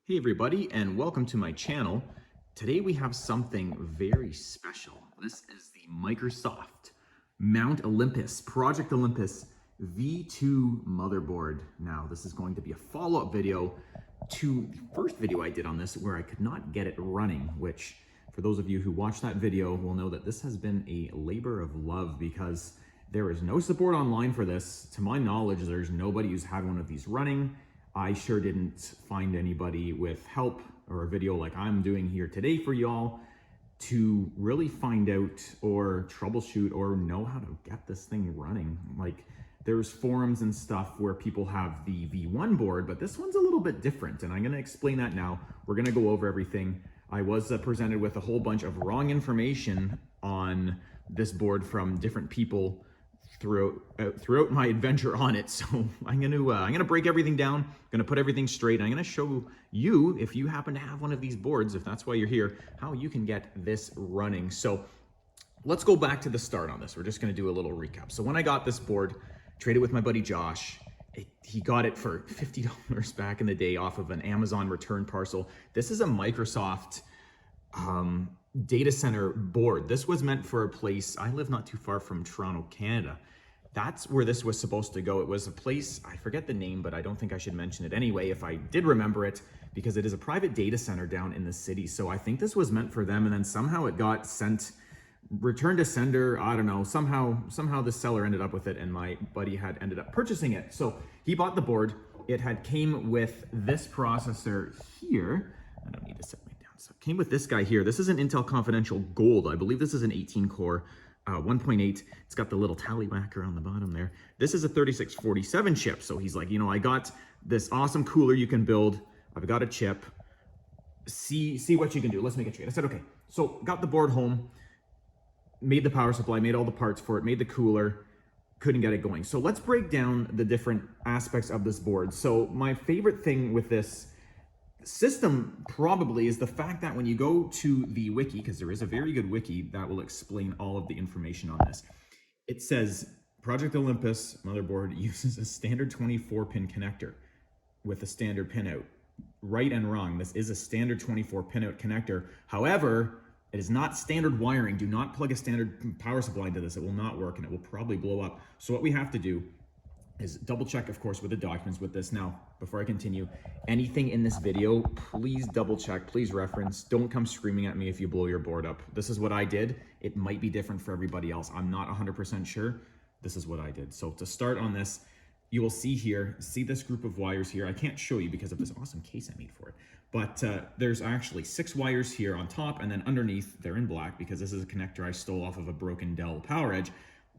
Hey everybody, and welcome to my channel. Today we have something very special. This is the Microsoft Mount Olympus, Project Olympus V2 motherboard. Now, this is going to be a follow-up video to the first video I did on this where I could not get it running, which for those of you who watched that video will know that this has been a labor of love because there is no support online for this. To my knowledge, there's nobody who's had one of these running. I sure didn't find anybody with help or a video like I'm doing here today for y'all to really find out or troubleshoot or know how to get this thing running. Like, there's forums and stuff where people have the V1 board, but this one's a little bit different, and I'm going to explain that now. We're going to go over everything. I was presented with a whole bunch of wrong information on this board from different people throughout my adventure on it. So I'm gonna break everything down, gonna put everything straight. I'm gonna show you, if you happen to have one of these boards, if that's why you're here, how you can get this running. So let's go back to the start on this. We're just gonna do a little recap. So when I got this board, traded with my buddy Josh, he got it for $50 back in the day off of an Amazon return parcel. This is a Microsoft data center board. This was meant for a place, I live not too far from Toronto, Canada. That's where this was supposed to go. It was a place, I forget the name, but I don't think I should mention it anyway if I did remember it, because it is a private data center down in the city. So I think this was meant for them, and then somehow it got sent, returned to sender, I don't know, somehow the seller ended up with it and my buddy had ended up purchasing it. So he bought the board. It had came with this processor here. I don't need to set my down. So it came with this guy here. This is an Intel Confidential Gold. I believe this is an 18 core 1.8. It's got the little tallywhacker on the bottom there. This is a 3647 chip. So he's like, you know, I got this awesome cooler you can build. I've got a chip. See what you can do. Let's make it straight. I said, okay. So got the board home, made the power supply, made all the parts for it, made the cooler, couldn't get it going. So let's break down the different aspects of this board. So my favorite thing with this system probably is the fact that when you go to the wiki, because there is a very good wiki that will explain all of the information on this, it says Project Olympus motherboard uses a standard 24-pin connector with a standard pinout. Right and wrong, this is a standard 24 pinout connector. However, it is not standard wiring. Do not plug a standard power supply into this. It will not work and it will probably blow up. So what we have to do is double check, of course, with the documents with this. Now, before I continue, anything in this video, please double check, please reference. Don't come screaming at me if you blow your board up. This is what I did. It might be different for everybody else. I'm not 100% sure. This is what I did. So to start on this, you will see here, see this group of wires here. I can't show you because of this awesome case I made for it. But there's actually 6 wires here on top, and then underneath, they're in black because this is a connector I stole off of a broken Dell Power Edge.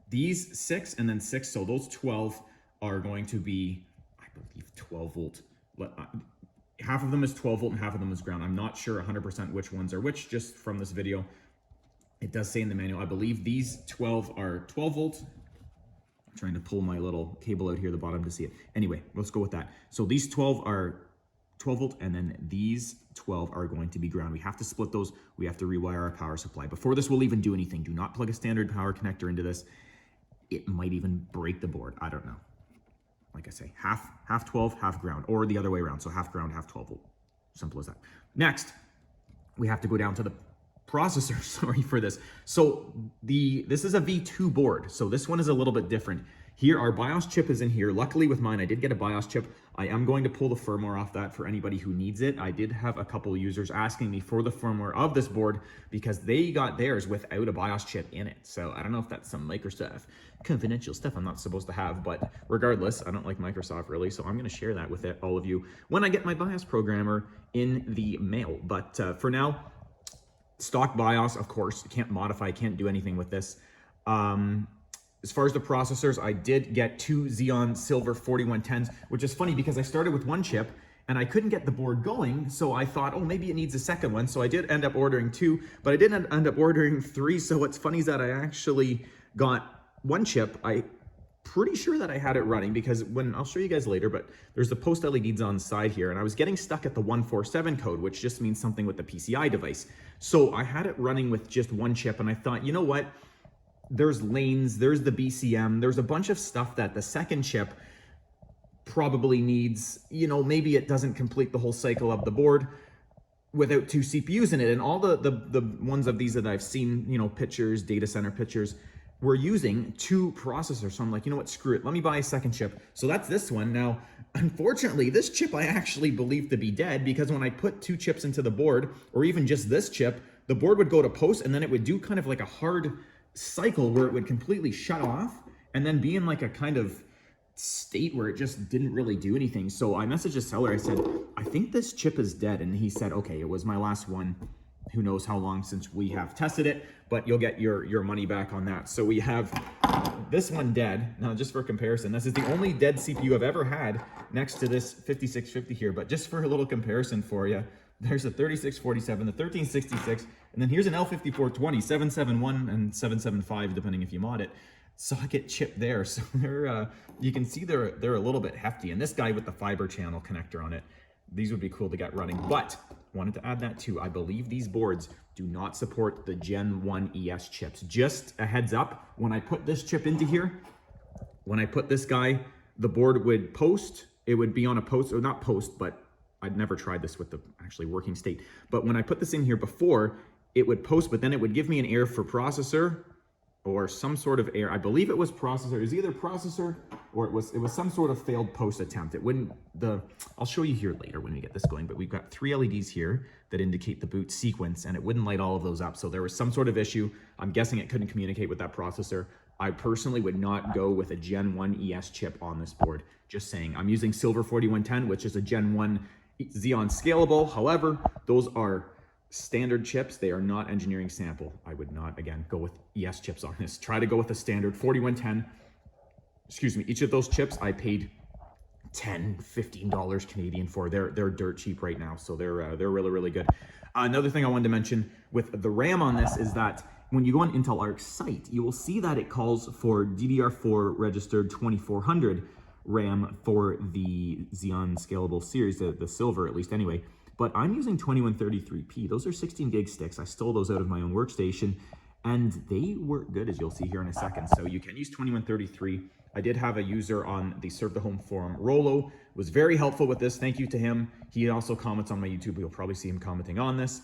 These 6 and then 6, so those 12 are going to be, I believe, 12 volt. Half of them is 12 volt and half of them is ground. I'm not sure 100% which ones are which, just from this video. It does say in the manual, I believe these 12 are 12 volt. I'm trying to pull my little cable out here at the bottom to see it. Anyway, let's go with that. So these 12 are 12 volt, and then these 12 are going to be ground. We have to split those. We have to rewire our power supply. Before this will even do anything, do not plug a standard power connector into this. It might even break the board. I don't know. Like I say, half 12, half ground, or the other way around. So half ground, half 12 volt. Simple as that. Next, we have to go down to the processor. Sorry for this. So this is a V2 board. So this one is a little bit different. Here, our BIOS chip is in here. Luckily with mine, I did get a BIOS chip. I am going to pull the firmware off that for anybody who needs it. I did have a couple of users asking me for the firmware of this board because they got theirs without a BIOS chip in it. So I don't know if that's some Microsoft confidential stuff I'm not supposed to have, but regardless, I don't like Microsoft really, so I'm going to share that with all of you when I get my BIOS programmer in the mail. But for now, stock BIOS, of course, can't modify, can't do anything with this. As far as the processors, I did get 2 Xeon Silver 4110s, which is funny because I started with 1 chip and I couldn't get the board going. So I thought, oh, maybe it needs a second one. So I did end up ordering 2, but I didn't end up ordering 3. So what's funny is that I actually got 1 chip. I'm pretty sure that I had it running because I'll show you guys later, but there's the post LEDs on the side here, and I was getting stuck at the 147 code, which just means something with the PCI device. So I had it running with just 1 chip, and I thought, you know what? There's lanes, there's the BCM, there's a bunch of stuff that the second chip probably needs, you know, maybe it doesn't complete the whole cycle of the board without 2 CPUs in it. And all the ones of these that I've seen, you know, pictures, data center pictures, we're using 2 processors. So I'm like, you know what, screw it. Let me buy a second chip. So that's this one. Now, unfortunately, this chip I actually believe to be dead, because when I put 2 chips into the board, or even just this chip, the board would go to post and then it would do kind of like a hard cycle where it would completely shut off and then be in like a kind of state where it just didn't really do anything. So I messaged the seller. I said, I think this chip is dead. And he said, okay, it was my last one. Who knows how long since we have tested it, but you'll get your money back on that. So we have this one dead. Now, just for comparison, this is the only dead CPU I've ever had next to this 5650 here. But just for a little comparison for you, there's a 3647, the 1366, and then here's an L5420, 771 and 775, depending if you mod it. Socket chip there. So they're you can see they're a little bit hefty. And this guy with the fiber channel connector on it, these would be cool to get running. But wanted to add that too. I believe these boards do not support the Gen 1 ES chips. Just a heads up, when I put this chip into here, when I put this guy, the board would post. It would be on a post, or not post, but I'd never tried this with the actually working state. But when I put this in here before, it would post, but then it would give me an error for processor or some sort of error. I believe it was processor. It was either processor or it was some sort of failed post attempt. It wouldn't, I'll show you here later when we get this going, but we've got 3 LEDs here that indicate the boot sequence, and it wouldn't light all of those up. So there was some sort of issue. I'm guessing it couldn't communicate with that processor. I personally would not go with a Gen 1 ES chip on this board. Just saying. I'm using Silver 4110, which is a Gen 1 Xeon scalable. However, those are standard chips. They are not engineering sample. I would not, again, go with ES chips on this. Try to go with a standard 4110. Excuse me. Each of those chips I paid $10, $15 Canadian for. They're dirt cheap right now, so they're really, really good. Another thing I wanted to mention with the RAM on this is that when you go on Intel Arc's site, you will see that it calls for DDR4 registered 2400 RAM for the Xeon Scalable series, the silver at least anyway. But I'm using 2133P. Those are 16 gig sticks. I stole those out of my own workstation, and they work good, as you'll see here in a second. So you can use 2133. I did have a user on the Serve the Home forum, Rolo, was very helpful with this. Thank you to him. He also comments on my YouTube. You'll probably see him commenting on this.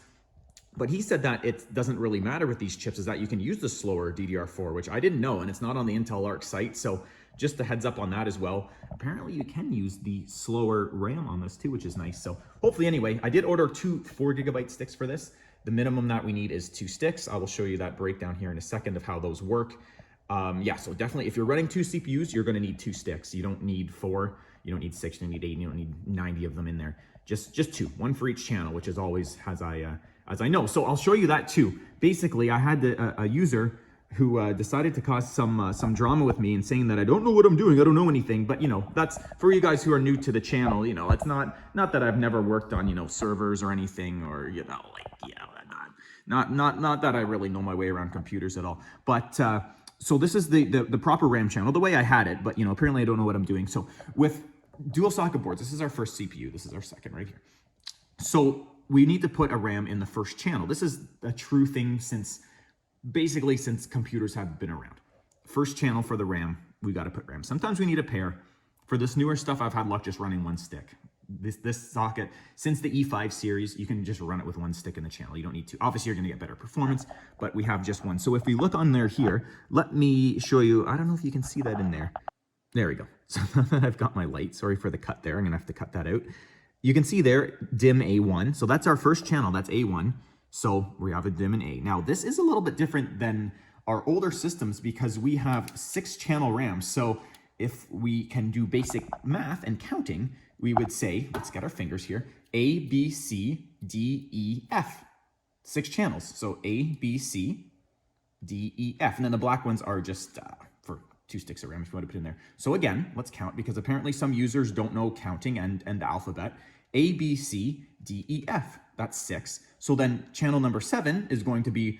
But he said that it doesn't really matter with these chips, is that you can use the slower DDR4, which I didn't know, and it's not on the Intel Arc site. So just a heads up on that as well. Apparently you can use the slower RAM on this too, which is nice. So hopefully, anyway, I did order 2 4GB sticks for this. The minimum that we need is 2 sticks. I will show you that breakdown here in a second of how those work. Yeah, so definitely if you're running 2 CPUs, you're gonna need 2 sticks. You don't need 4, you don't need 6, you don't need 8, you don't need 90 of them in there. Just 2, one for each channel, which is always as I know. So I'll show you that too. Basically, I had a user who decided to cause some drama with me and saying that I don't know what I'm doing, I don't know anything. But you know, that's for you guys who are new to the channel. You know, it's not that I've never worked on, you know, servers or anything, or you know, like, you know, not that I really know my way around computers at all. But so this is the proper RAM channel, the way I had it. But you know, apparently I don't know what I'm doing. So with dual socket boards, this is our first CPU. This is our second right here. So we need to put a RAM in the first channel. This is a true thing since computers have been around. First channel for the RAM, we got to put RAM. Sometimes we need a pair. For this newer stuff, I've had luck just running 1 stick. This socket, since the E5 series, you can just run it with 1 stick in the channel. You don't need to. Obviously, you're going to get better performance, but we have just 1. So if we look on there here, let me show you. I don't know if you can see that in there. There we go. So I've got my light. Sorry for the cut there. I'm going to have to cut that out. You can see there, DIM A1. So that's our first channel. That's A1. So we have a DIM and A. Now, this is a little bit different than our older systems because we have 6-channel RAM. So if we can do basic math and counting, we would say, let's get our fingers here, A, B, C, D, E, F. 6 channels. So A, B, C, D, E, F. And then the black ones are just for 2 sticks of RAM if you want to put in there. So again, let's count because apparently some users don't know counting and the alphabet. A, B, C, D, E, F. That's 6. So then channel number 7 is going to be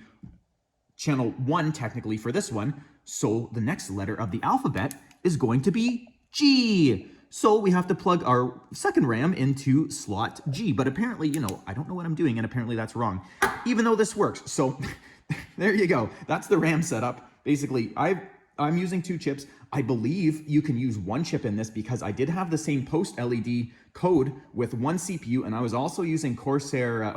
channel 1 technically for this one. So the next letter of the alphabet is going to be G. So we have to plug our second RAM into slot G. But apparently, you know, I don't know what I'm doing, and apparently that's wrong, even though this works. So there you go. That's the RAM setup. Basically, I I'm using 2 chips. I believe you can use 1 chip in this because I did have the same post LED code with 1 CPU, and I was also using Corsair,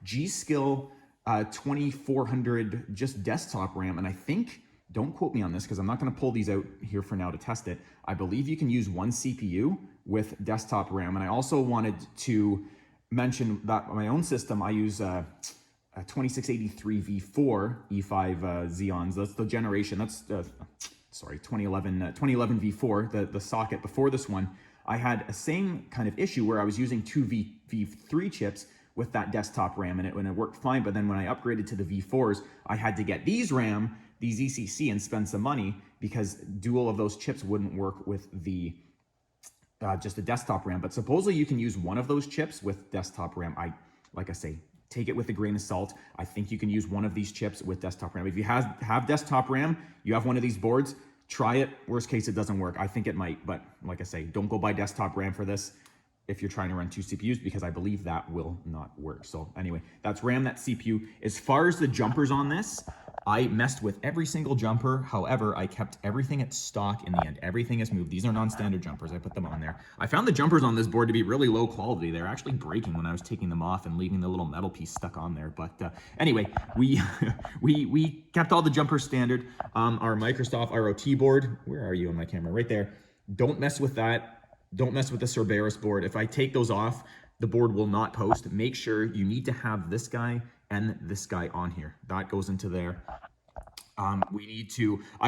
G-Skill 2400 just desktop RAM. And I think, don't quote me on this because I'm not going to pull these out here for now to test it. I believe you can use 1 CPU with desktop RAM. And I also wanted to mention that on my own system, I use a 2683 V4 E5 Xeons. That's the generation. That's 2011 V4, the socket before this one. I had a same kind of issue where I was using 2 V3 chips with that desktop RAM and it worked fine. But then when I upgraded to the V4s, I had to get these ECC, and spend some money because dual of those chips wouldn't work with the just a desktop RAM. But supposedly you can use one of those chips with desktop RAM. Like I say, take it with a grain of salt. I think you can use one of these chips with desktop RAM. If you have desktop RAM, you have one of these boards, try it. Worst case, it doesn't work. I think it might, but like I say, don't go buy desktop RAM for this if you're trying to run 2 CPUs, because I believe that will not work. So anyway, that's RAM, that's CPU. As far as the jumpers on this, I messed with every single jumper. However, I kept everything at stock in the end. Everything is moved. These are non-standard jumpers. I put them on there. I found the jumpers on this board to be really low quality. They're actually breaking when I was taking them off and leaving the little metal piece stuck on there. But anyway, we kept all the jumpers standard. Our Microsoft ROT board, where are you on my camera? Right there. Don't mess with that. Don't mess with the Cerberus board. If I take those off, the board will not post. Make sure you need to have this guy and this guy on here. That goes into there. I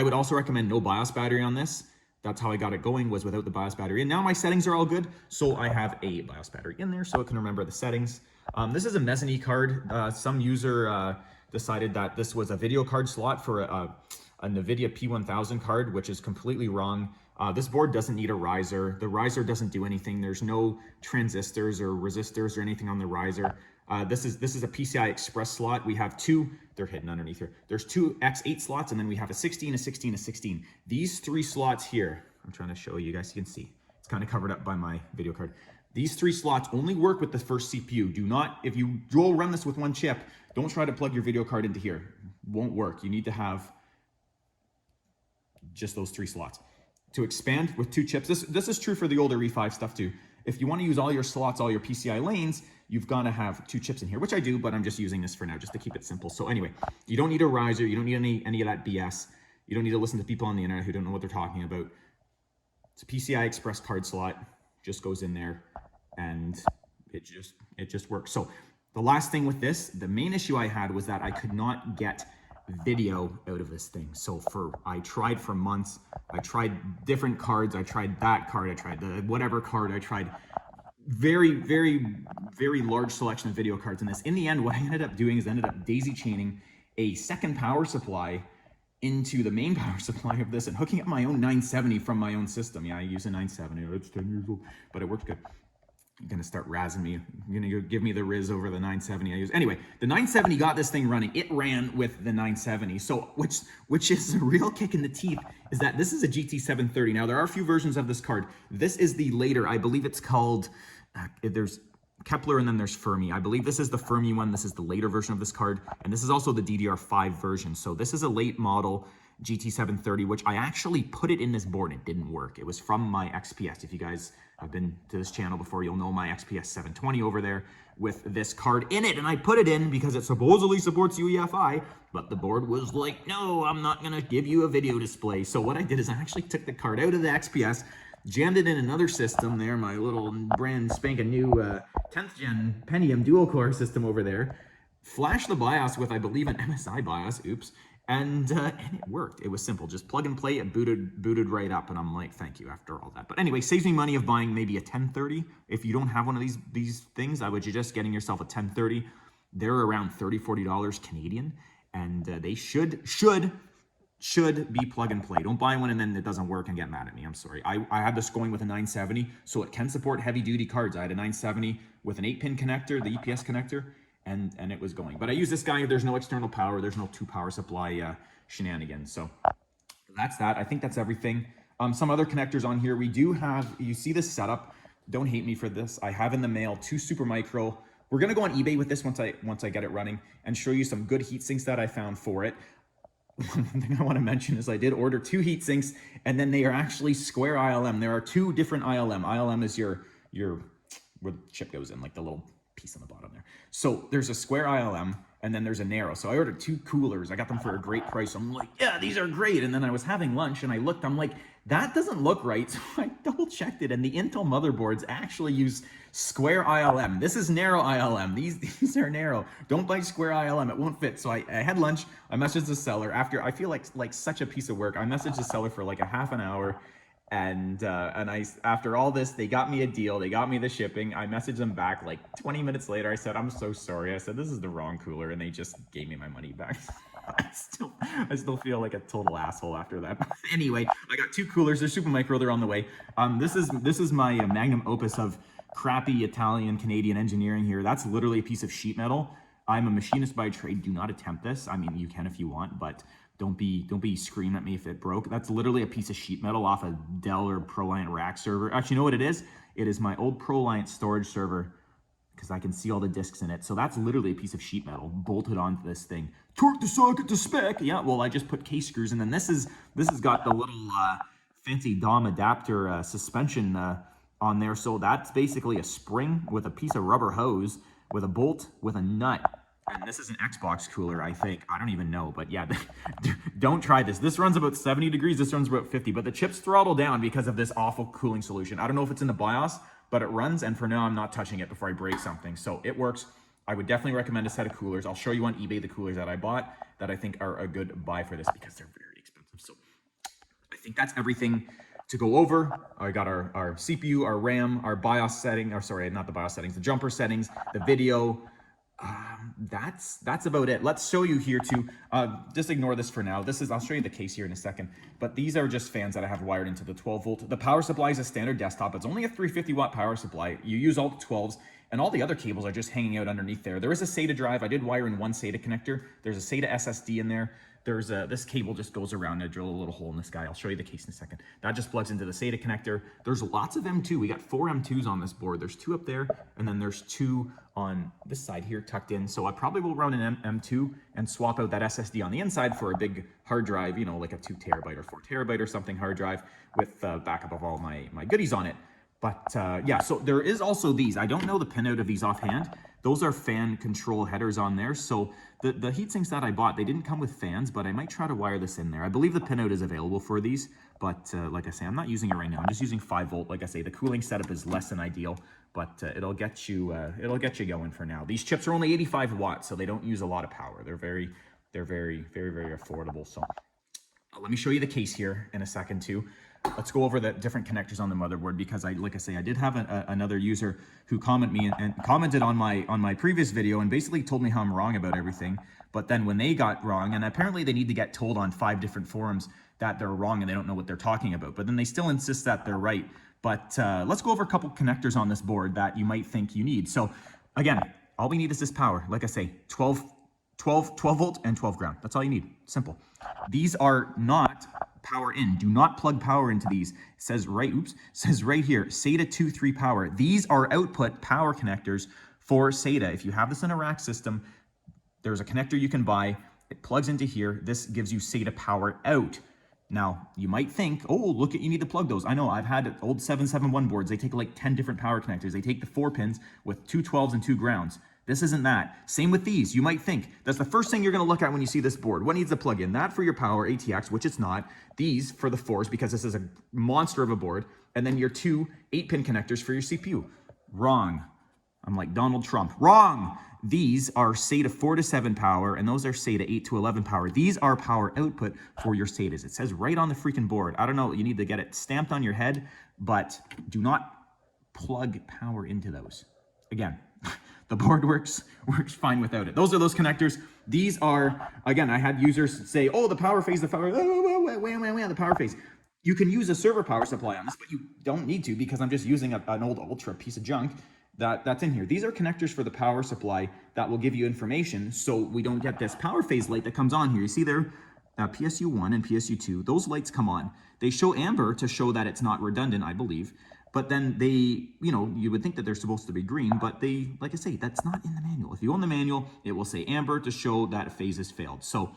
would also recommend no BIOS battery on this. That's how I got it going, was without the BIOS battery. And now my settings are all good, so I have a BIOS battery in there so it can remember the settings. This is a mezzanine card. Some user decided that this was a video card slot for a NVIDIA P1000 card, which is completely wrong. This board doesn't need a riser. The riser doesn't do anything. There's no transistors or resistors or anything on the riser. This is a PCI Express slot. We have 2, they're hidden underneath here. There's 2 X8 slots, and then we have a 16, a 16, a 16. These 3 slots here, I'm trying to show you guys, you can see. It's kind of covered up by my video card. These 3 slots only work with the first CPU. Do not, if you dual run this with 1 chip, don't try to plug your video card into here. Won't work. You need to have just those 3 slots. To expand with 2 chips, this is true for the older E5 stuff too. If you want to use all your slots, all your PCI lanes, you've got to have 2 chips in here, which I do, but I'm just using this for now just to keep it simple. So anyway, you don't need a riser. You don't need any of that BS. You don't need to listen to people on the internet who don't know what they're talking about. It's a PCI Express card slot, just goes in there, and it just works. So the last thing with this, the main issue I had was that I could not get video out of this thing. So I tried for months. I tried different cards. I tried that card. I tried the whatever card. I tried very, very, very large selection of video cards in this. In the end, what I ended up doing is I ended up daisy chaining a second power supply into the main power supply of this and hooking up my own 970 from my own system. Yeah, I use a 970. It's 10 years old, but it worked good. You're gonna start razzing me. You're gonna give me the Riz over the 970 I use. Anyway, the 970 got this thing running. It ran with the 970. So which is a real kick in the teeth, is that this is a GT730. Now there are a few versions of this card. This is the later, I believe it's called, there's Kepler and then there's Fermi. I believe this is the Fermi one. This is the later version of this card. And this is also the DDR5 version. So this is a late model GT730, which I actually put it in this board. It didn't work. It was from my XPS. If you guys have been to this channel before, you'll know my XPS 720 over there with this card in it. And I put it in because it supposedly supports UEFI, but the board was like, no, I'm not gonna give you a video display. So what I did is I actually took the card out of the XPS, jammed it in another system there, my little brand spanking new 10th gen Pentium dual core system over there, flashed the BIOS with, I believe, an MSI BIOS, oops, and it worked. It was simple, just plug and play. It booted right up, and I'm like, thank you after all that. But anyway, saves me money of buying maybe a 1030. If you don't have one of these things, I would suggest getting yourself a 1030. They're around $30-40 Canadian, and they should be plug and play. Don't buy one and then it doesn't work and get mad at me. I'm sorry. I had this going with a 970, so it can support heavy duty cards. I had a 970 with an 8-pin connector, the EPS connector, and it was going. But I use this guy. There's no external power. There's no 2 power supply shenanigans. So that's that. I think that's everything. Some other connectors on here. We do have, you see this setup. Don't hate me for this. I have in the mail 2 Supermicro. We're gonna go on eBay with this once I get it running and show you some good heat sinks that I found for it. one thing I want to mention is I did order 2 heat sinks, and then they are actually square ILM. There are 2 different ILM. ILM is your where the chip goes in, like the little piece on the bottom there. So there's a square ILM, and then there's a narrow. So I ordered 2 coolers. I got them for a great price. I'm like, yeah, these are great. And then I was having lunch, and I looked. I'm like, that doesn't look right. So I double checked it, and the Intel motherboards actually use square ILM. This is narrow ILM. These are narrow. Don't buy square ILM. It won't fit. So I had lunch. I messaged the seller after. I feel like such a piece of work. I messaged the seller for like a half an hour. And I, after all this, they got me a deal. They got me the shipping. I messaged them back like 20 minutes later. I said, I'm so sorry. I said, this is the wrong cooler. And they just gave me my money back. I still feel like a total asshole after that. Anyway, I got 2 coolers. They're super micro. They're on the way. This is my magnum opus of crappy Italian Canadian engineering here. That's literally a piece of sheet metal. I'm a machinist by trade. Do not attempt this. I mean, you can if you want, but don't be screaming at me if it broke. That's literally a piece of sheet metal off a Dell or ProLiant rack server. Actually, you know what it is? It is my old ProLiant storage server, because I can see all the discs in it. So that's literally a piece of sheet metal bolted onto this thing. Torque the socket to spec. Yeah, well, I just put case screws, and then this has got the little fancy DOM adapter suspension on there. So that's basically a spring with a piece of rubber hose with a bolt with a nut. And this is an Xbox cooler, I think. I don't even know, but yeah, don't try this. This runs about 70 degrees. This runs about 50, but the chips throttle down because of this awful cooling solution. I don't know if it's in the BIOS, but it runs, and for now, I'm not touching it before I break something. So it works. I would definitely recommend a set of coolers. I'll show you on eBay the coolers that I bought that I think are a good buy for this, because they're very expensive. So I think that's everything to go over. I got our CPU, our RAM, our BIOS setting, or sorry, not the BIOS settings, the jumper settings, the video. That's about it. Let's show you here too. Just ignore this for now. I'll show you the case here in a second, but these are just fans that I have wired into the 12 volt. The power supply is a standard desktop. It's only a 350 watt power supply. You use all the 12s, and all the other cables are just hanging out underneath there. There is a SATA drive. I did wire in one SATA connector. There's a SATA SSD in there. There's this cable just goes around. I drill a little hole in this guy. I'll show you the case in a second. That just plugs into the SATA connector. There's lots of M2. We got 4 M2s on this board. There's 2 up there, and then there's 2 on this side here tucked in. So I probably will run an M2 and swap out that SSD on the inside for a big hard drive, you know, like a 2 terabyte or 4 terabyte or something hard drive with backup of all my goodies on it. But yeah, so there is also these. I don't know the pinout of these offhand. Those are fan control headers on there. So the heat sinks that I bought, they didn't come with fans, but I might try to wire this in there. I believe the pinout is available for these, but like I say, I'm not using it right now. I'm just using 5 volt. Like I say, the cooling setup is less than ideal, but it'll get you going for now. These chips are only 85 watts, so they don't use a lot of power. They're very affordable. So let me show you the case here in a second too. Let's go over the different connectors on the motherboard, because like I say, I did have another user who commented on my previous video and basically told me how I'm wrong about everything. But then when they got wrong, and apparently they need to get told on 5 different forums that they're wrong and they don't know what they're talking about, but then they still insist that they're right. But let's go over a couple connectors on this board that you might think you need. So again, all we need is this power. Like I say, 12 volt and 12 ground. That's all you need. Simple. These are not power in. Do not plug power into these. It says right here, SATA 2.3 power. These are output power connectors for SATA. If you have this in a rack system, there's a connector you can buy. It plugs into here. This gives you SATA power out. Now, you might think, oh, look, you need to plug those. I know, I've had old 771 boards. They take like 10 different power connectors. They take the 4 pins with 2 12s and 2 grounds. This isn't that. Same with these. You might think that's the first thing you're going to look at when you see this board. What needs a plug-in? That for your power ATX, which it's not. These for the 4s, because this is a monster of a board. And then your 2 8-pin connectors for your CPU. Wrong. I'm like Donald Trump. Wrong. These are SATA 4 to 7 power, and those are SATA 8 to 11 power. These are power output for your SATAs. It says right on the freaking board. I don't know. You need to get it stamped on your head, but do not plug power into those. Again, the board works fine without it. Those are those connectors. These are, again, I had users say, oh, the power phase, the power phase. You can use a server power supply on this, but you don't need to, because I'm just using an old Ultra piece of junk that's in here. These are connectors for the power supply that will give you information, so we don't get this power phase light that comes on here. You see there, PSU1 and PSU2, those lights come on. They show amber to show that it's not redundant, I believe. But then they, you know, you would think that they're supposed to be green, but they, like I say, that's not in the manual. If you own the manual, it will say amber to show that phase has failed. So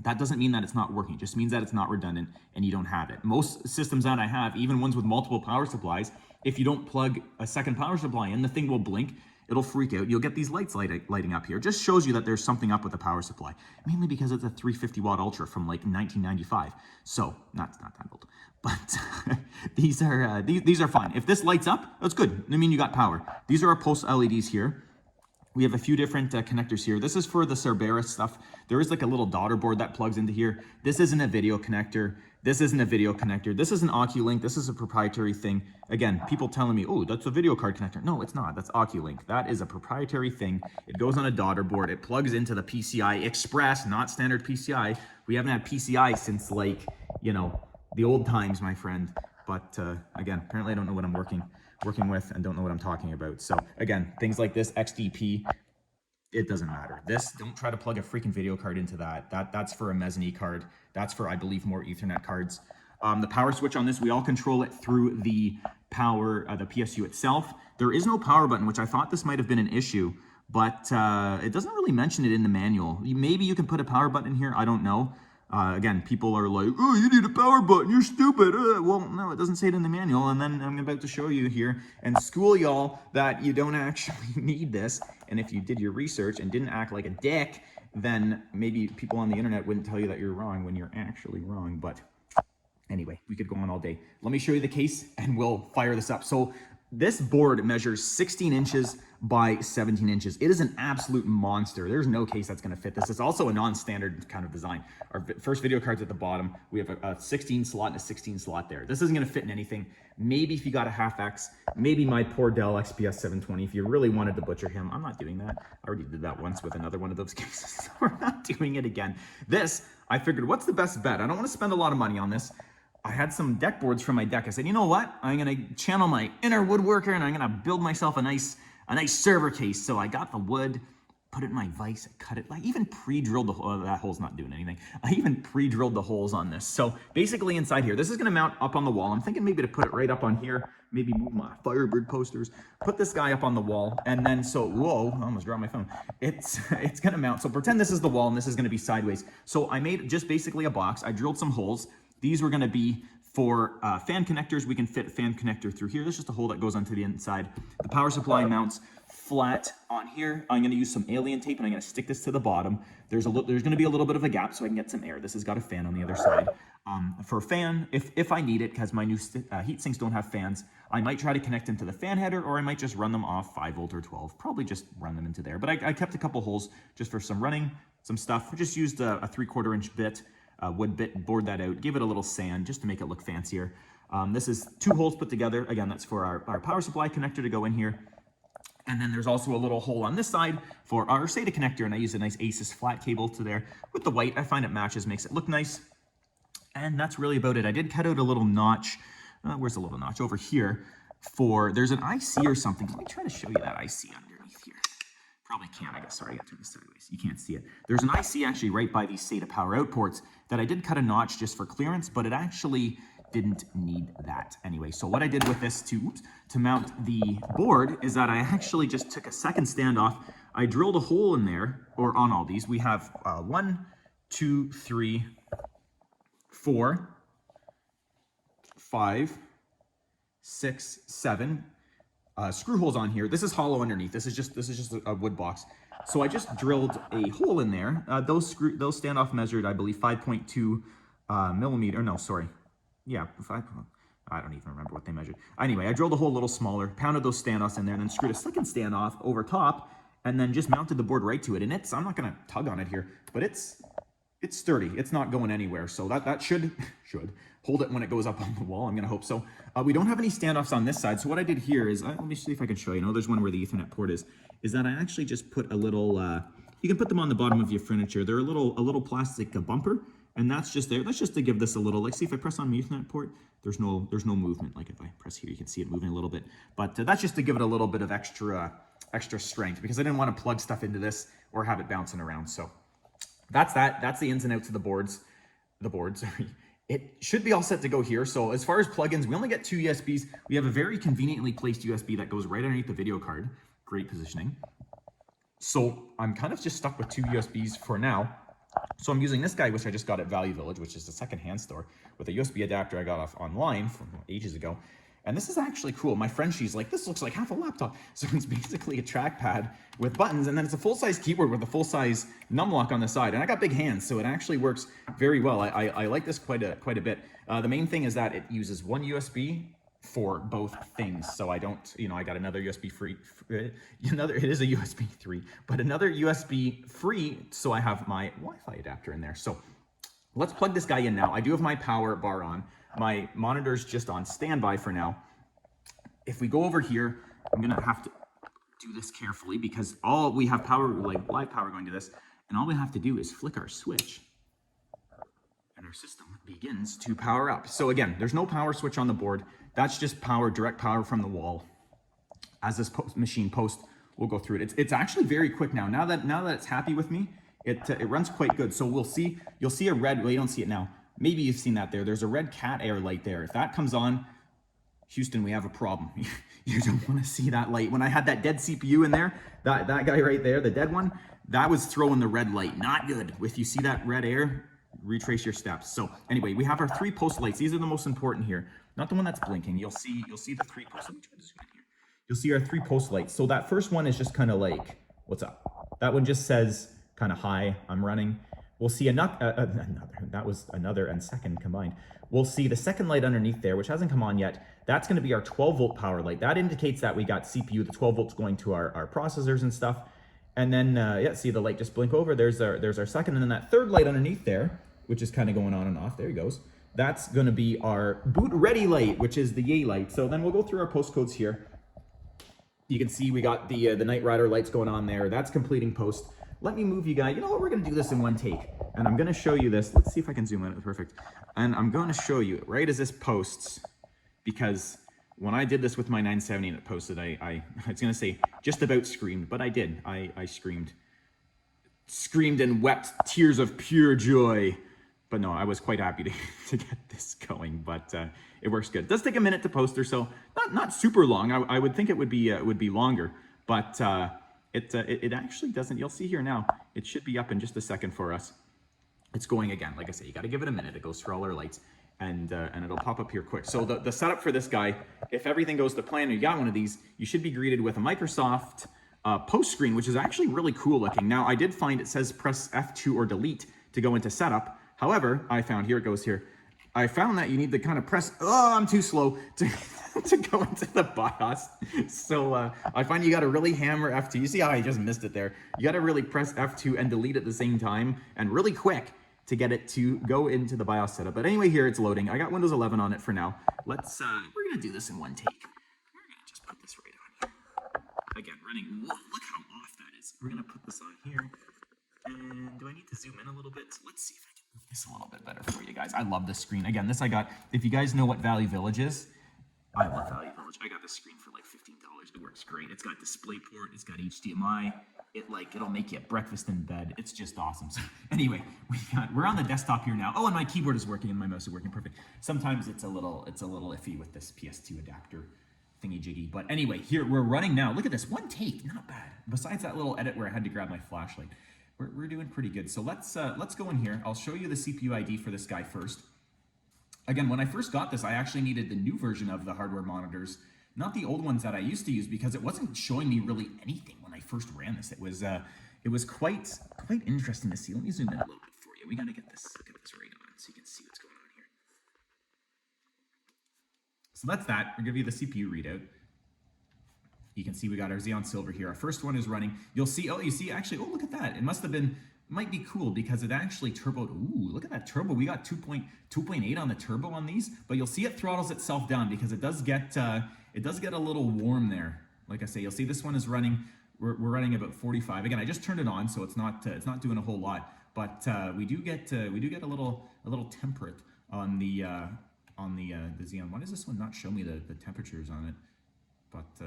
That doesn't mean that it's not working. It just means that it's not redundant and you don't have it. Most systems that I have, even ones with multiple power supplies, if you don't plug a second power supply in, the thing will blink. It'll freak out. You'll get these lights lighting up here. It just shows you that there's something up with the power supply, mainly because it's a 350 watt Ultra from like 1995. So not that old, but these are fine. If this lights up, that's good. I mean, you got power. These are our pulse LEDs here. We have a few different connectors here. This is for the Cerberus stuff. There is like a little daughter board that plugs into here. This isn't a video connector. This isn't a video connector. This is an Oculink. This is a proprietary thing. Again, people telling me, oh, that's a video card connector. No, it's not. That's Oculink. That is a proprietary thing. It goes on a daughter board. It plugs into the PCI Express, not standard PCI. We haven't had PCI since like, you know, the old times, my friend. But again, apparently I don't know what I'm working with and don't know what I'm talking about. So again, things like this XDP, it doesn't matter. This, don't try to plug a freaking video card into that. That's for a mezzanine card. That's for, I believe, more Ethernet cards. The power switch on this, we all control it through the power, the PSU itself. There is no power button, which I thought this might have been an issue, but it doesn't really mention it in the manual. Maybe you can put a power button in here, I don't know. Again, people are like, oh, you need a power button, you're stupid. Well, no, it doesn't say it in the manual. And then I'm about to show you here and school y'all that you don't actually need this. And if you did your research and didn't act like a dick, then maybe people on the internet wouldn't tell you that you're wrong when you're actually wrong. But anyway, we could go on all day. Let me show you the case and we'll fire this up. So this board measures 16 inches by 17 inches. It is an absolute monster. There's no case that's going to fit this. It's also a non-standard kind of design. Our first video card's at the bottom. We have a 16 slot and a 16 slot there. This isn't going to fit in anything. Maybe if you got a half X, maybe my poor Dell XPS 720, if you really wanted to butcher him. I'm not doing that. I already did that once with another one of those cases. So we're not doing it again. This, I figured, what's the best bet? I don't want to spend a lot of money on this. I had some deck boards from my deck. I said, you know what? I'm going to channel my inner woodworker and I'm going to build myself a nice server case. So I got the wood, put it in my vise, I cut it. I even pre-drilled the hole. That hole's not doing anything. I even pre-drilled the holes on this. So basically inside here, this is going to mount up on the wall. I'm thinking maybe to put it right up on here, maybe move my Firebird posters, put this guy up on the wall. And then so, whoa, I almost dropped my phone. It's going to mount. So pretend this is the wall and this is going to be sideways. So I made just basically a box. I drilled some holes. These were going to be for fan connectors. We can fit a fan connector through here. There's just a hole that goes onto the inside. The power supply mounts flat on here. I'm going to use some alien tape and I'm going to stick this to the bottom. There's going to be a little bit of a gap so I can get some air. This has got a fan on the other side. For a fan, if I need it, because my new heat sinks don't have fans, I might try to connect them to the fan header, or I might just run them off 5 volt or 12. Probably just run them into there. But I kept a couple holes just for some running, some stuff. We just used a 3/4 inch bit. Wood bit, bored that out, give it a little sand just to make it look fancier. This is 2 holes put together. Again, that's for our power supply connector to go in here. And then there's also a little hole on this side for our SATA connector, and I use a nice Asus flat cable to there with the white. I find it matches, makes it look nice. And that's really about it. I did cut out a little notch. Where's the little notch? Over here there's an IC or something. Let me try to show you that IC underneath here. Probably can't, I guess. Sorry, I got to turn this sideways. You can't see it. There's an IC actually right by these SATA power out ports that I did cut a notch just for clearance, but it actually didn't need that anyway. So what I did with this to mount the board is that I actually just took a second standoff. I drilled a hole in there, or on all these. We have 1, 2, 3, 4, 5, 6, 7. Screw holes on here. This is hollow underneath. This is just a wood box. So I just drilled a hole in there. Those standoff measured, I believe, 5.2 millimeter. No, sorry. Yeah, 5. I don't even remember what they measured. Anyway, I drilled a hole a little smaller, pounded those standoffs in there, and then screwed a second standoff over top, and then just mounted the board right to it. And I'm not gonna tug on it here, but it's sturdy. It's not going anywhere. So that should hold it when it goes up on the wall. I'm gonna hope so. We don't have any standoffs on this side. So what I did here is, let me see if I can show you. There's one where the Ethernet port is that I actually just put a little, you can put them on the bottom of your furniture. They're a little plastic bumper, and that's just there. That's just to give this a little, like, see if I press on my Ethernet port, there's no movement. Like if I press here, you can see it moving a little bit, but that's just to give it a little bit of extra strength, because I didn't want to plug stuff into this or have it bouncing around. So that's the ins and outs of the boards. It should be all set to go here. So as far as plugins, we only get 2 USBs. We have a very conveniently placed USB that goes right underneath the video card. Great positioning. So I'm kind of just stuck with 2 USBs for now. So I'm using this guy, which I just got at Value Village, which is the secondhand store, with a USB adapter I got off online from ages ago. And this is actually cool. My friend, she's like, this looks like half a laptop. So it's basically a trackpad with buttons, and then it's a full-size keyboard with a full-size numlock on the side. And I got big hands, so it actually works very well. I like this quite a bit. The main thing is that it uses one USB for both things. So I don't, I got another USB free, it is a USB 3, but another USB free, so I have my Wi-Fi adapter in there. So let's plug this guy in now. I do have my power bar on. My monitor's just on standby for now. If we go over here, I'm gonna have to do this carefully because we have power, like live power going to this, and all we have to do is flick our switch and our system begins to power up. So again, there's no power switch on the board. That's just power, direct power from the wall. As this machine post, we'll go through it. It's actually very quick now. Now that it's happy with me, it runs quite good. So you'll see a red, well, you don't see it now. Maybe you've seen that there. There's a red cat air light there. If that comes on, Houston, we have a problem. You don't want to see that light. When I had that dead CPU in there, that guy right there, the dead one, that was throwing the red light. Not good. If you see that red air, retrace your steps. So anyway, we have our 3 post lights. These are the most important here. Not the one that's blinking. You'll see the 3 post. Let me try to zoom in here. You'll see our 3 post lights. So that first one is just kind of like, what's up? That one just says kind of hi, I'm running. We'll see that was another and second combined. We'll see the second light underneath there, which hasn't come on yet. That's going to be our 12 volt power light. That indicates that we got CPU, the 12 volts going to our processors and stuff. And then, yeah, see the light just blink over. There's our second. And then that third light underneath there, which is kind of going on and off. There he goes. That's going to be our boot ready light, which is the yay light. So then we'll go through our postcodes here. You can see we got the Knight Rider lights going on there. That's completing post. Let me move you guys. You know what? We're going to do this in one take. And I'm going to show you this. Let's see if I can zoom in. Perfect. And I'm going to show you right as this posts, because when I did this with my 970 and it posted, I was going to say just about screamed, but I did. I screamed and wept tears of pure joy. But no, I was quite happy to get this going, but it works good. It does take a minute to post or so. Not super long. I would think it would be longer, but it actually doesn't. You'll see here now. It should be up in just a second for us. It's going again. Like I say, you got to give it a minute. It goes through all our lights, and it'll pop up here quick. So the setup for this guy, if everything goes to plan and you got one of these, you should be greeted with a Microsoft post screen, which is actually really cool looking. Now, I did find it says press F2 or delete to go into setup. However, I found, here it goes here. I found that you need to kind of press, I'm too slow to go into the BIOS. So I find you got to really hammer F2. You see how I just missed it there? You got to really press F2 and delete at the same time and really quick to get it to go into the BIOS setup. But anyway, here it's loading. I got Windows 11 on it for now. We're going to do this in one take. We're going to just put this right on here. Again, running, whoa, look how off that is. We're going to put this on here. And do I need to zoom in a little bit? Let's see if I can move this a little bit better for you guys. I love this screen. Again, this I got, if you guys know what Value Village is, I love Value Village. I got this screen for like $15. It works great. It's got DisplayPort. It's got HDMI. It'll make you breakfast in bed. It's just awesome. So anyway, we're on the desktop here now. Oh, and my keyboard is working and my mouse is working perfect. Sometimes it's a little iffy with this PS2 adapter thingy jiggy. But anyway, here we're running now. Look at this, one take, not bad. Besides that little edit where I had to grab my flashlight, we're doing pretty good. So let's go in here. I'll show you the CPU ID for this guy first. Again, when I first got this, I actually needed the new version of the hardware monitors, not the old ones that I used to use, because it wasn't showing me really anything when I first ran this. It was quite interesting to see. Let me zoom in a little bit for you. We got to get this right on so you can see what's going on here. So that's that. I'll give you the CPU readout. You can see we got our Xeon Silver here. Our first one is running. You'll see, actually, look at that. It might be cool because it actually turboed. Ooh, look at that turbo. We got 2.8 on the turbo on these, but you'll see it throttles itself down because it does get a little warm there. Like I say, you'll see this one is running. We're running about 45. Again, I just turned it on, so it's not doing a whole lot, but we do get a little temperate on the Xeon. Why does this one not show me the temperatures on it? But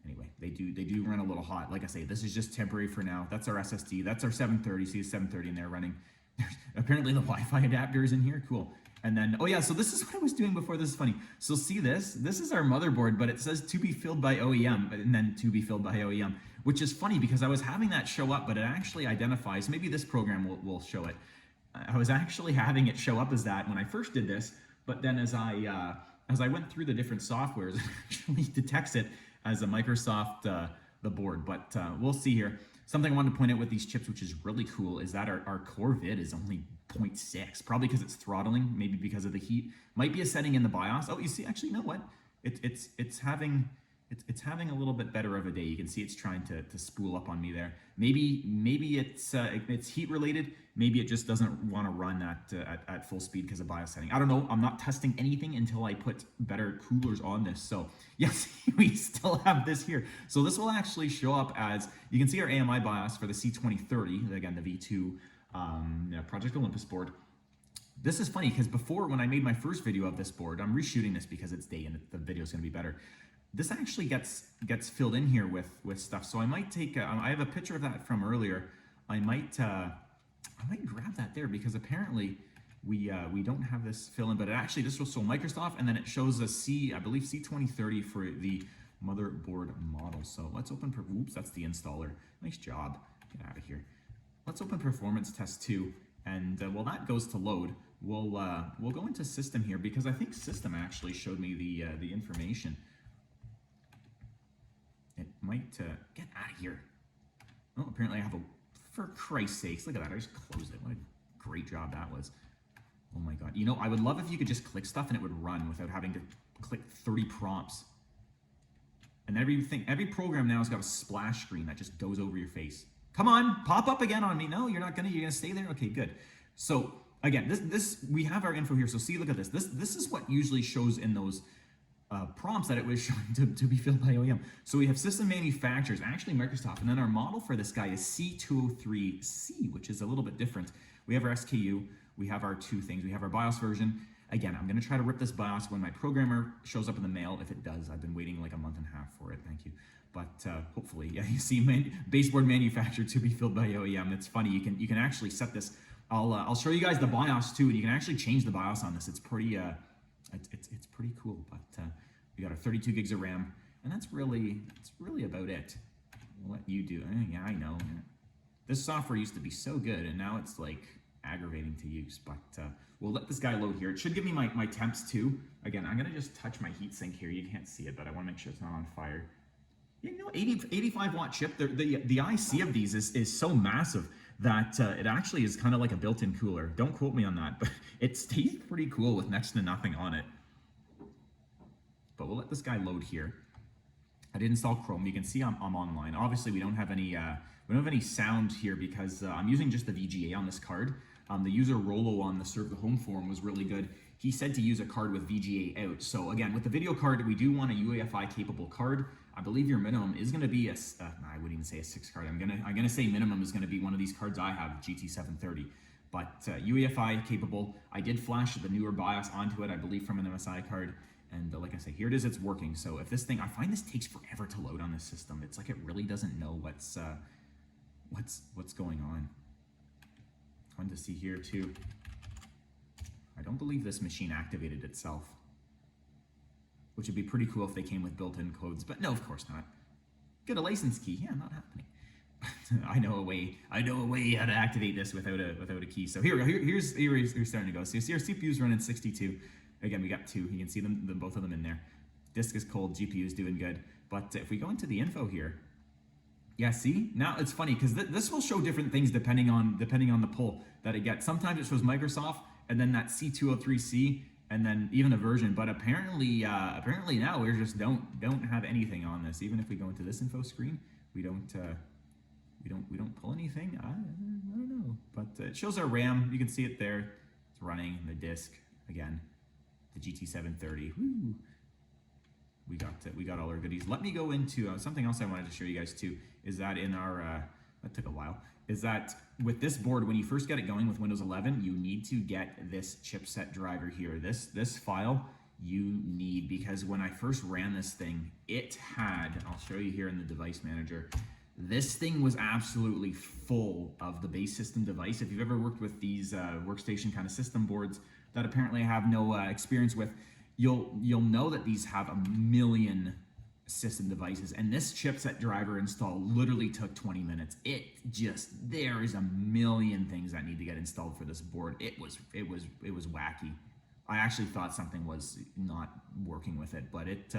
anyway, they do run a little hot. Like I say, this is just temporary for now. That's our SSD. That's our 730. See the 730 in there running. There's apparently the Wi-Fi adapter is in here. Cool. And then, oh yeah, so this is what I was doing before. This is funny. So see this? This is our motherboard, but it says to be filled by OEM, and then to be filled by OEM. which is funny because I was having that show up, but it actually identifies, maybe this program will show it. I was actually having it show up as that when I first did this, but then as I went through the different softwares, it actually detects it as a Microsoft the board. But we'll see here. Something I wanted to point out with these chips, which is really cool, is that our core vid is only 0.6, probably because it's throttling, maybe because of the heat. Might be a setting in the BIOS. Oh, you see, actually, you know what? It's having a little bit better of a day. You can see it's trying to spool up on me there. Maybe it's heat related. Maybe it just doesn't want to run at full speed because of BIOS setting. I don't know. I'm not testing anything until I put better coolers on this. So yes, we still have this here. So this will actually show up as, you can see our AMI BIOS for the C2030, again, the V2 Project Olympus board. This is funny because before, when I made my first video of this board, I'm reshooting this because it's day and the video is going to be better. This actually gets filled in here with stuff. So I might take, I have a picture of that from earlier. I might grab that there because apparently we don't have this fill in, but it actually, this was so Microsoft, and then it shows a I believe C2030 for the motherboard model. So let's open, oops, that's the installer. Nice job, get out of here. Let's open performance test 2, and while that goes to load, we'll go into system here because I think system actually showed me the information. It might, get out of here. Oh, apparently I have for Christ's sakes, look at that, I just closed it. What a great job that was. Oh my God. You know, I would love if you could just click stuff and it would run without having to click 30 prompts. And every program now has got a splash screen that just goes over your face. Come on, pop up again on me. No, you're not gonna, you're gonna stay there? Okay, good. So again, we have our info here. So see, look at this. This is what usually shows in those prompts that it was showing to be filled by OEM. So we have system manufacturers, actually Microsoft, and then our model for this guy is C2030C, which is a little bit different. We have our SKU, we have our two things, we have our BIOS version. Again, I'm gonna try to rip this BIOS when my programmer shows up in the mail, if it does. I've been waiting like a month and a half for it, thank you. But hopefully, yeah, you see baseboard manufactured to be filled by OEM. It's funny, you can actually set this. I'll show you guys the BIOS too, and you can actually change the BIOS on this. It's pretty it's pretty cool. But we got our 32 gigs of RAM, and that's really about it. What you do, yeah, I know. This software used to be so good, and now it's like aggravating to use. But we'll let this guy load here. It should give me my temps too. Again, I'm gonna just touch my heatsink here. You can't see it, but I want to make sure it's not on fire. You know, 85 watt chip. The IC of these is so massive that it actually is kind of like a built-in cooler. Don't quote me on that, but it stays pretty cool with next to nothing on it. But we'll let this guy load here. I did install Chrome. You can see I'm online. Obviously, we don't have any sound here because I'm using just the VGA on this card. The user Rolo on the Serve the Home forum was really good. He said to use a card with VGA out. So again, with the video card, we do want a UEFI capable card. I believe your minimum is going to be I wouldn't even say a 6 card. I'm gonna say minimum is going to be one of these cards I have, GT730. But UEFI capable. I did flash the newer BIOS onto it, I believe from an MSI card. And like I say, here it is, it's working. So if this thing, I find this takes forever to load on this system. It's like it really doesn't know what's going on. Fun to see here too. I don't believe this machine activated itself, which would be pretty cool if they came with built-in codes, but no, of course not. Get a license key, yeah, not happening. I know a way how to activate this without a key. So here we go. Here's starting to go. So you see our CPU's running 62. Again, we got 2. You can see both of them in there. Disk is cold, GPU is doing good. But if we go into the info here, yeah, see? Now it's funny because this will show different things depending on the pull that it gets. Sometimes it shows Microsoft and then that C2030C and then even a version. But apparently now we just don't have anything on this. Even if we go into this info screen, we don't pull anything. I don't know. But it shows our RAM. You can see it there. It's running the disk again. The GT730. Woo. We got all our goodies. Let me go into something else I wanted to show you guys too. Is that in our that took a while. Is that with this board, when you first get it going with Windows 11, you need to get this chipset driver here. This file you need, because when I first ran this thing, it had, I'll show you here in the device manager. This thing was absolutely full of the base system device. If you've ever worked with these workstation kind of system boards that apparently I have no experience with, you'll know that these have a million system devices, and this chipset driver install literally took 20 minutes. There is a million things that need to get installed for this board. It was wacky. I actually thought something was not working with it, but it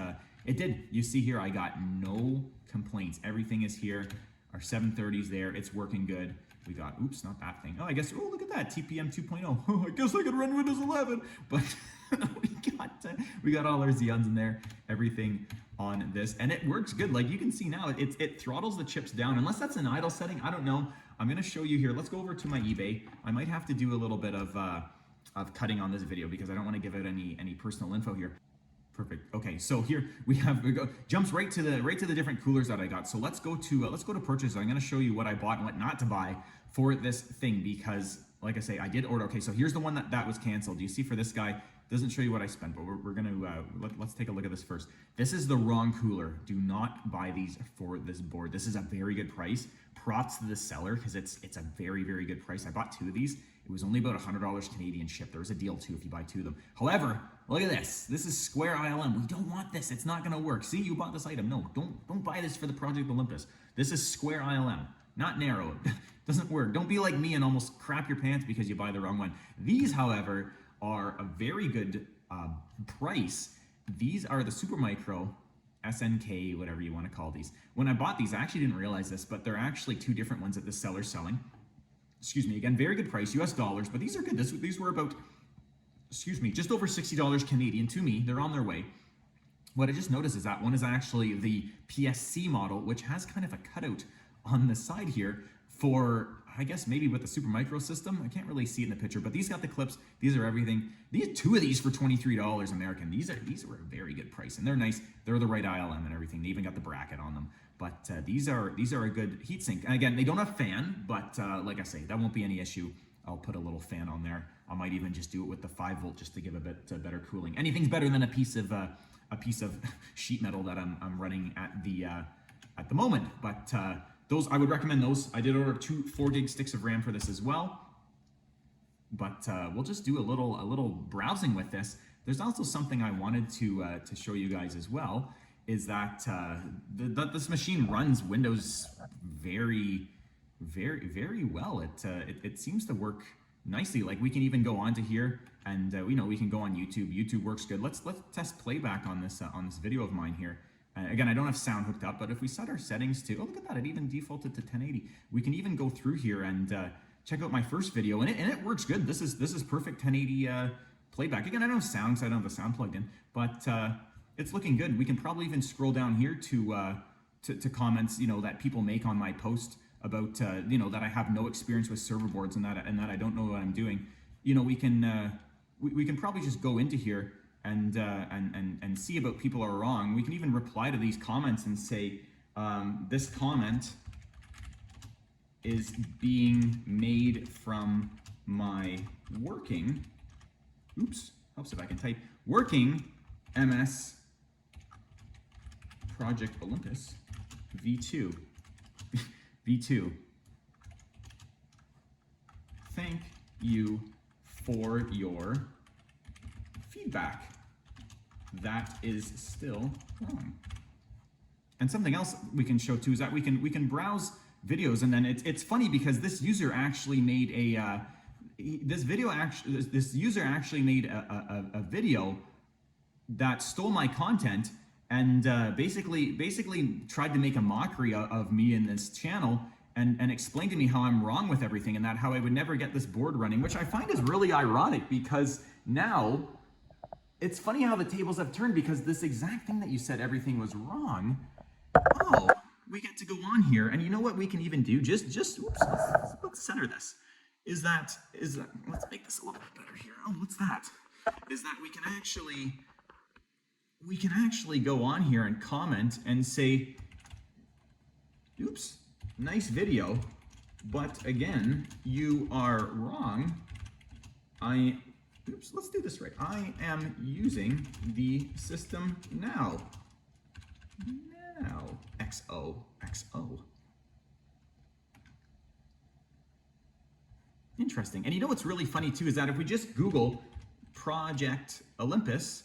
did. You see here, I got no complaints. Everything is here. Our 730's there. It's working good. We got, oops, not that thing. Oh, I guess, oh, look at that, TPM 2.0. Oh, I guess I could run Windows 11. But we got all our Xeons in there, everything on this, and it works good. Like you can see now, it throttles the chips down, unless that's an idle setting. I don't know. I'm gonna show you here. Let's go over to my eBay. I might have to do a little bit of cutting on this video because I don't want to give out any personal info here. Perfect. Okay, so here we go, jumps right to the different coolers that I got. So let's go to purchase. I'm going to show you what I bought and what not to buy for this thing, because like I say, I did order. Okay, so here's the one that was canceled. You see, for this guy, doesn't show you what I spent, but we're going to let's take a look at this first. This is the wrong cooler. Do not buy these for this board. This is a very good price. Props to the seller, because it's a very, very good price. I bought 2 of these. It was only about $100 Canadian shipped. There was a deal too if you buy 2 of them. However, look at this. This is square ILM. We don't want this. It's not going to work. See, you bought this item. No, don't buy this for the Project Olympus. This is square ILM, not narrow. Doesn't work. Don't be like me and almost crap your pants because you buy the wrong one. These, however, are a very good price. These are the Supermicro SNK, whatever you want to call these. When I bought these, I actually didn't realize this, but they're actually 2 different ones that the seller's selling. Excuse me, again, very good price, US dollars, but these are good. These were about, excuse me, just over $60 Canadian to me. They're on their way. What I just noticed is that one is actually the PSC model, which has kind of a cutout on the side here for, I guess, maybe with the Supermicro system. I can't really see it in the picture, but these got the clips. These are everything. These 2 of these for $23 American. These were a very good price, and they're nice. They're the right ILM and everything. They even got the bracket on them. But these are a good heatsink. And again, they don't have fan, but like I say, that won't be any issue. I'll put a little fan on there. I might even just do it with the 5 volt just to give a bit better cooling. Anything's better than a piece of sheet metal that I'm running at the moment. But those, I would recommend those. I did order 2 4 gig sticks of RAM for this as well. But we'll just do a little browsing with this. There's also something I wanted to show you guys as well, is that this machine runs Windows very, very, very well. It seems to work nicely. Like we can even go onto here, and we can go on YouTube. YouTube works good. Let's test playback on this video of mine here. Again, I don't have sound hooked up, but if we set our settings to, oh, look at that, it even defaulted to 1080. We can even go through here and check out my first video, and it works good. This is perfect 1080 playback. Again, I don't have sound because I don't have the sound plugged in, but it's looking good. We can probably even scroll down here to comments, that people make on my post about, that I have no experience with server boards and that I don't know what I'm doing. We can probably just go into here and see about people are wrong. We can even reply to these comments and say, this comment is being made from my working, oops, helps if I can type, working MS Project Olympus V2. V2. Thank you for your feedback. That is still wrong. And something else we can show too is that we can browse videos, and then it's funny because this user actually made this user actually made a video that stole my content and basically tried to make a mockery of me in this channel and explain to me how I'm wrong with everything and that how I would never get this board running, which I find is really ironic because now it's funny how the tables have turned, because this exact thing that you said everything was wrong, oh, we get to go on here, and you know what we can even do? Just oops, let's center this. Is that let's make this a little bit better here. Oh, what's that? Is that we can actually go on here and comment and say, oops, nice video, but again, you are wrong. Oops, let's do this right. I am using the system now. XO. Interesting. And you know what's really funny too is that if we just Google Project Olympus,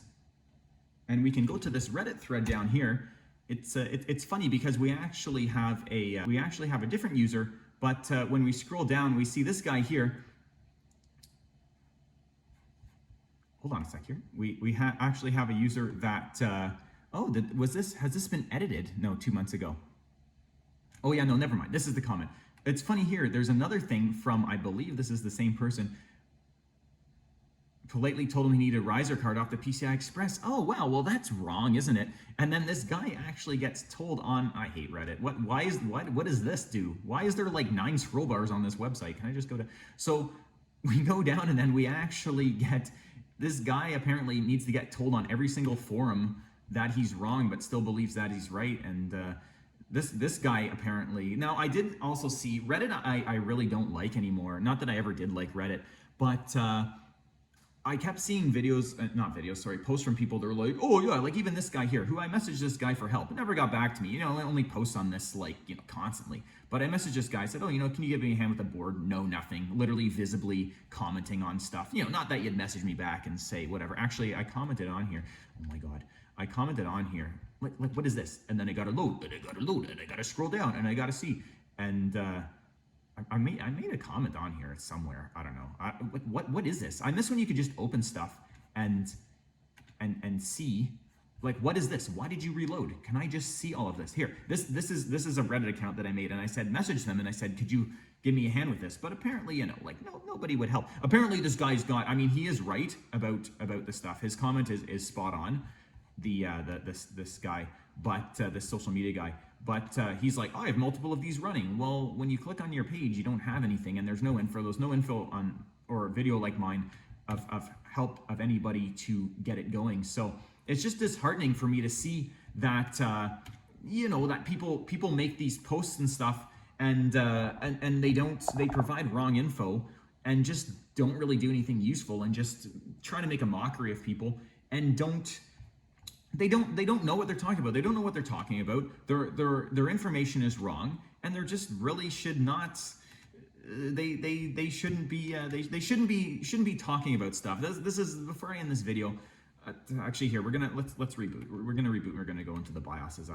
and we can go to this Reddit thread down here, it's funny because we actually have a different user, but when we scroll down, we see this guy here. Hold on a sec here. We actually have a user that has this been edited? No, 2 months ago. Oh yeah, no, never mind. This is the comment. It's funny here. There's another thing from, I believe this is the same person. Politely told him he needed a riser card off the PCI Express. Oh wow, well that's wrong, isn't it? And then this guy actually gets told on, I hate Reddit. What does this do? Why is there like 9 scroll bars on this website? Can I just go to, so we go down and then we actually get, this guy apparently needs to get told on every single forum that he's wrong, but still believes that he's right. And this guy apparently, now I did also see Reddit, I really don't like anymore. Not that I ever did like Reddit, but I kept seeing posts from people that were like, oh yeah, like even this guy here, who I messaged this guy for help, never got back to me. You know, I only post on this like, you know, constantly. But I messaged this guy, said, oh, you know, can you give me a hand with the board? No, nothing. Literally visibly commenting on stuff. You know, not that you'd message me back and say whatever. Actually, I commented on here. Oh my God. I commented on here. Like what is this? And then I got to load, and I got to load, and I got to scroll down, and I got to see. And I made a comment on here somewhere. I don't know. What is this? I miss when you could just open stuff and see, like, what is this? Why did you reload? Can I just see all of this? Here, this is a Reddit account that I made, and I said, message them, and I said, could you give me a hand with this? But apparently, you know, like nobody would help. Apparently, this guy's got, I mean, he is right about the stuff. His comment is spot on. This guy, but this social media guy. But he's like, oh, I have multiple of these running. Well, when you click on your page, you don't have anything, and there's no info. There's no info on, or a video like mine of help of anybody to get it going. So it's just disheartening for me to see that you know, that people make these posts and stuff, and they provide wrong info and just don't really do anything useful, and just try to make a mockery of people, and they don't know what they're talking about. They don't know what they're talking about. Their information is wrong, and they're just really should not. They shouldn't be. They shouldn't be talking about stuff. This is before I end this video. Actually, here let's reboot. We're gonna reboot. We're gonna go into the BIOS as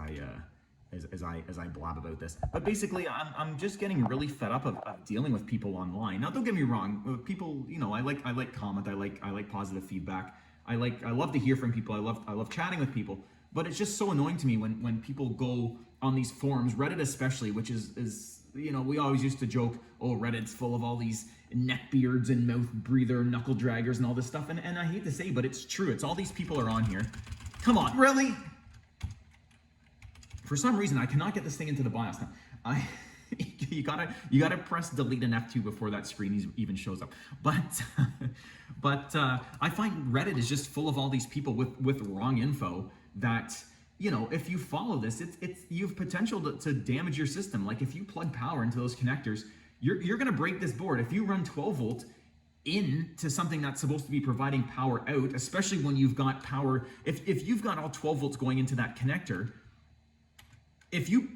I blab about this. But basically, I'm just getting really fed up of dealing with people online. Now, don't get me wrong. People, you know, I like comment. I like positive feedback. I love to hear from people. I love chatting with people, but it's just so annoying to me when people go on these forums, Reddit especially, which is you know, we always used to joke, oh, Reddit's full of all these neckbeards and mouth breather knuckle draggers and all this stuff, and I hate to say, but it's true. It's all these people are on here. Come on, really? For some reason, I cannot get this thing into the BIOS now. You gotta press delete and F2 before that screen even shows up. But I find Reddit is just full of all these people with wrong info that, you know, if you follow this, you have potential to damage your system. Like if you plug power into those connectors, you're gonna break this board. If you run 12 volt into something that's supposed to be providing power out, especially when you've got power, if you've got all 12 volts going into that connector, if you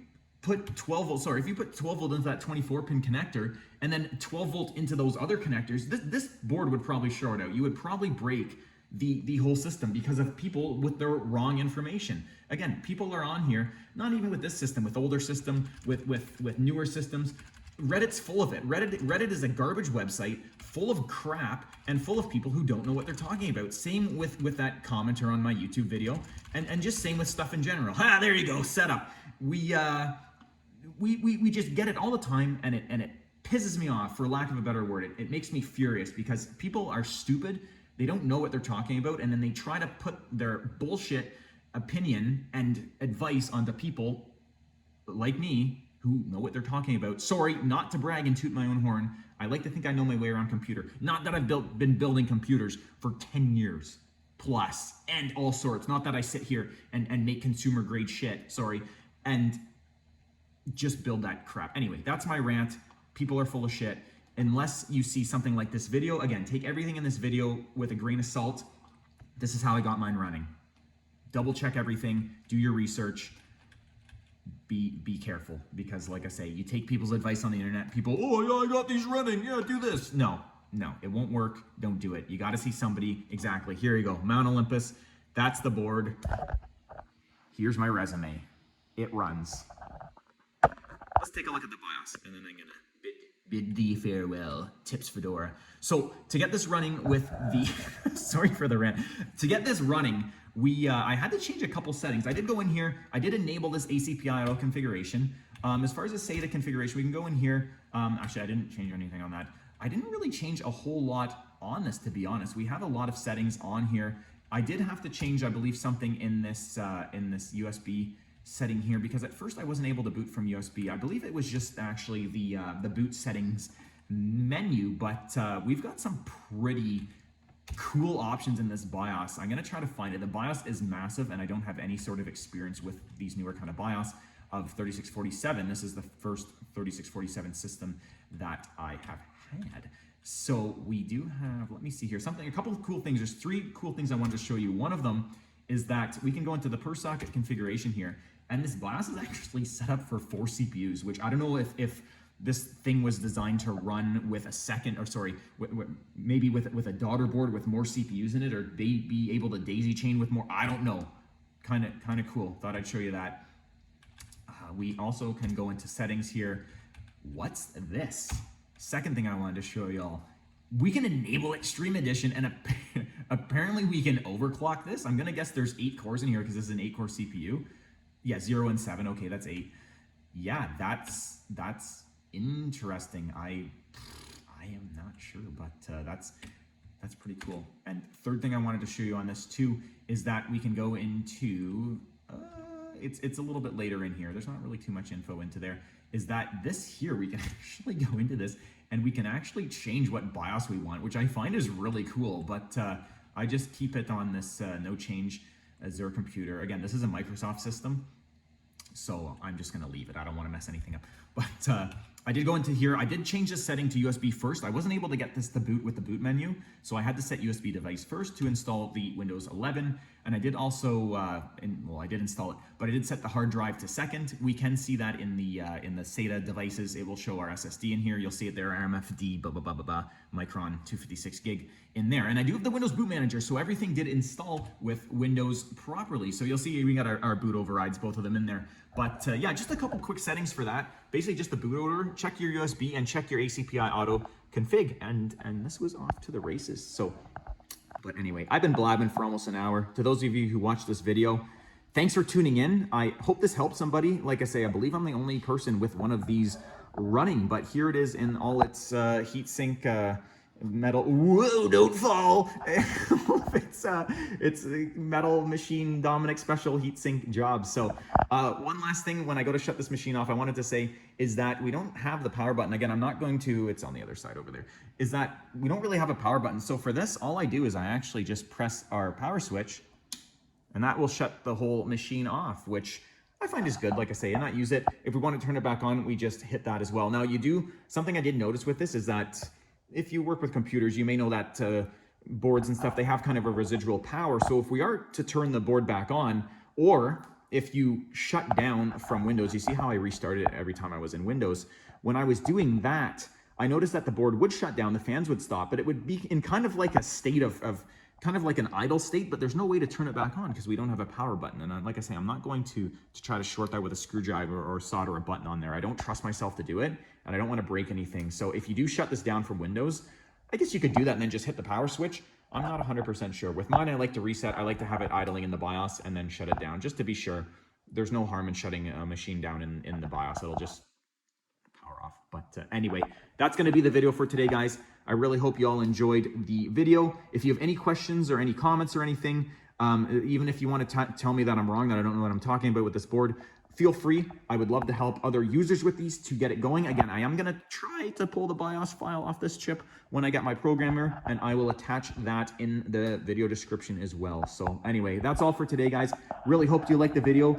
put 12 volt, sorry, if you put 12 volt into that 24 pin connector and then 12 volt into those other connectors, this board would probably short out. You would probably break the whole system because of people with their wrong information. Again, people are on here, not even with this system, with older system, with newer systems. Reddit's full of it. Reddit is a garbage website full of crap and full of people who don't know what they're talking about. Same with that commenter on my YouTube video, and just same with stuff in general. There you go, setup. We just get it all the time, and it pisses me off, for lack of a better word. It makes me furious because people are stupid. They don't know what they're talking about, and then they try to put their bullshit opinion and advice onto people like me who know what they're talking about. Sorry, not to brag and toot my own horn. I like to think I know my way around computer. Not that I've been building computers for 10 years plus and all sorts. Not that I sit here and make consumer grade shit, sorry, and just build that crap. Anyway, that's my rant. People are full of shit. Unless you see something like this video, again, take everything in this video with a grain of salt. This is how I got mine running. Double check everything, do your research. Be careful, because like I say, you take people's advice on the internet, people, oh yeah, I got these running, yeah, do this. No, it won't work. Don't do it. You got to see somebody. Exactly. Here you go, Mount Olympus. That's the board. Here's my resume. it runs. Let's take a look at the BIOS, and then I'm gonna bid thee farewell. Tips Fedora. So to get this running with the, sorry for the rant. To get this running, I had to change a couple settings. I did go in here. I did enable this ACPI auto configuration. As far as the SATA configuration, we can go in here. Actually, I didn't change anything on that. I didn't really change a whole lot on this, to be honest. We have a lot of settings on here. I did have to change, I believe, something in this USB setting here, because at first I wasn't able to boot from USB. I believe it was just actually the boot settings menu, but we've got some pretty cool options in this BIOS. I'm gonna try to find it. The BIOS is massive, and I don't have any sort of experience with these newer kind of BIOS of 3647. This is the first 3647 system that I have had. So we do have, let me see here, a couple of cool things. There's 3 cool things I wanted to show you. One of them is that we can go into the per socket configuration here, and this BIOS is actually set up for 4 CPUs, which I don't know if this thing was designed to run with a second, or sorry, maybe with a daughter board with more CPUs in it, or they be able to daisy chain with more, I don't know. Kind of cool, thought I'd show you that. We also can go into settings here. What's this? Second thing I wanted to show y'all. We can enable Extreme Edition, and apparently we can overclock this. I'm gonna guess there's 8 cores in here because this is an 8-core CPU. Yeah, 0 and 7, okay, that's 8. Yeah, that's interesting. I am not sure, but that's pretty cool. And third thing I wanted to show you on this too is that we can go into, it's a little bit later in here. There's not really too much info into there. Is that this here, we can actually go into this and we can actually change what BIOS we want, which I find is really cool. But I just keep it on this no change Azure computer. Again, this is a Microsoft system, so I'm just gonna leave it. I don't wanna mess anything up. But I did go into here. I did change this setting to USB first. I wasn't able to get this to boot with the boot menu, so I had to set USB device first to install the Windows 11. And I did also, well, I did install it, but I did set the hard drive to second. We can see that in the SATA devices. It will show our SSD in here. You'll see it there, RMFD, blah, blah, blah, blah, blah, Micron 256 gig in there. And I do have the Windows Boot Manager, so everything did install with Windows properly. So you'll see we got our boot overrides, both of them in there. But yeah, just a couple quick settings for that. Basically just the boot order, check your USB and check your ACPI auto config. And this was off to the races. So, but anyway, I've been blabbing for almost an hour. To those of you who watched this video, thanks for tuning in. I hope this helped somebody. Like I say, I believe I'm the only person with one of these running, but here it is in all its heatsink metal. Whoa, don't fall. It's a metal machine Dominic special heatsink job. So one last thing when I go to shut this machine off, I wanted to say is that we don't have the power button. Again, I'm not going to, it's on the other side over there, is that we don't really have a power button. So for this, all I do is I actually just press our power switch, and that will shut the whole machine off, which I find is good, like I say, and not use it. If we want to turn it back on, we just hit that as well. Now something I did notice with this is that if you work with computers, you may know that boards and stuff, they have kind of a residual power. So if we are to turn the board back on, or if you shut down from Windows, you see how I restarted it every time I was in Windows. When I was doing that, I noticed that the board would shut down, the fans would stop, but it would be in kind of like a state of kind of like an idle state, but there's no way to turn it back on because we don't have a power button. And like I say, I'm not going to try to short that with a screwdriver or solder a button on there. I don't trust myself to do it, and I don't want to break anything. So if you do shut this down from Windows, I guess you could do that and then just hit the power switch. I'm not 100% sure. With mine, I like to reset. I like to have it idling in the BIOS and then shut it down, just to be sure. There's no harm in shutting a machine down in the BIOS. It'll just power off. But anyway, that's going to be the video for today, guys. I really hope you all enjoyed the video. If you have any questions or any comments or anything, even if you want to tell me that I'm wrong, that I don't know what I'm talking about with this board, feel free. I would love to help other users with these to get it going. Again, I am going to try to pull the BIOS file off this chip when I get my programmer, and I will attach that in the video description as well. So anyway, that's all for today, guys. Really hope you liked the video.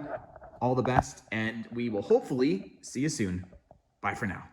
All the best, and we will hopefully see you soon. Bye for now.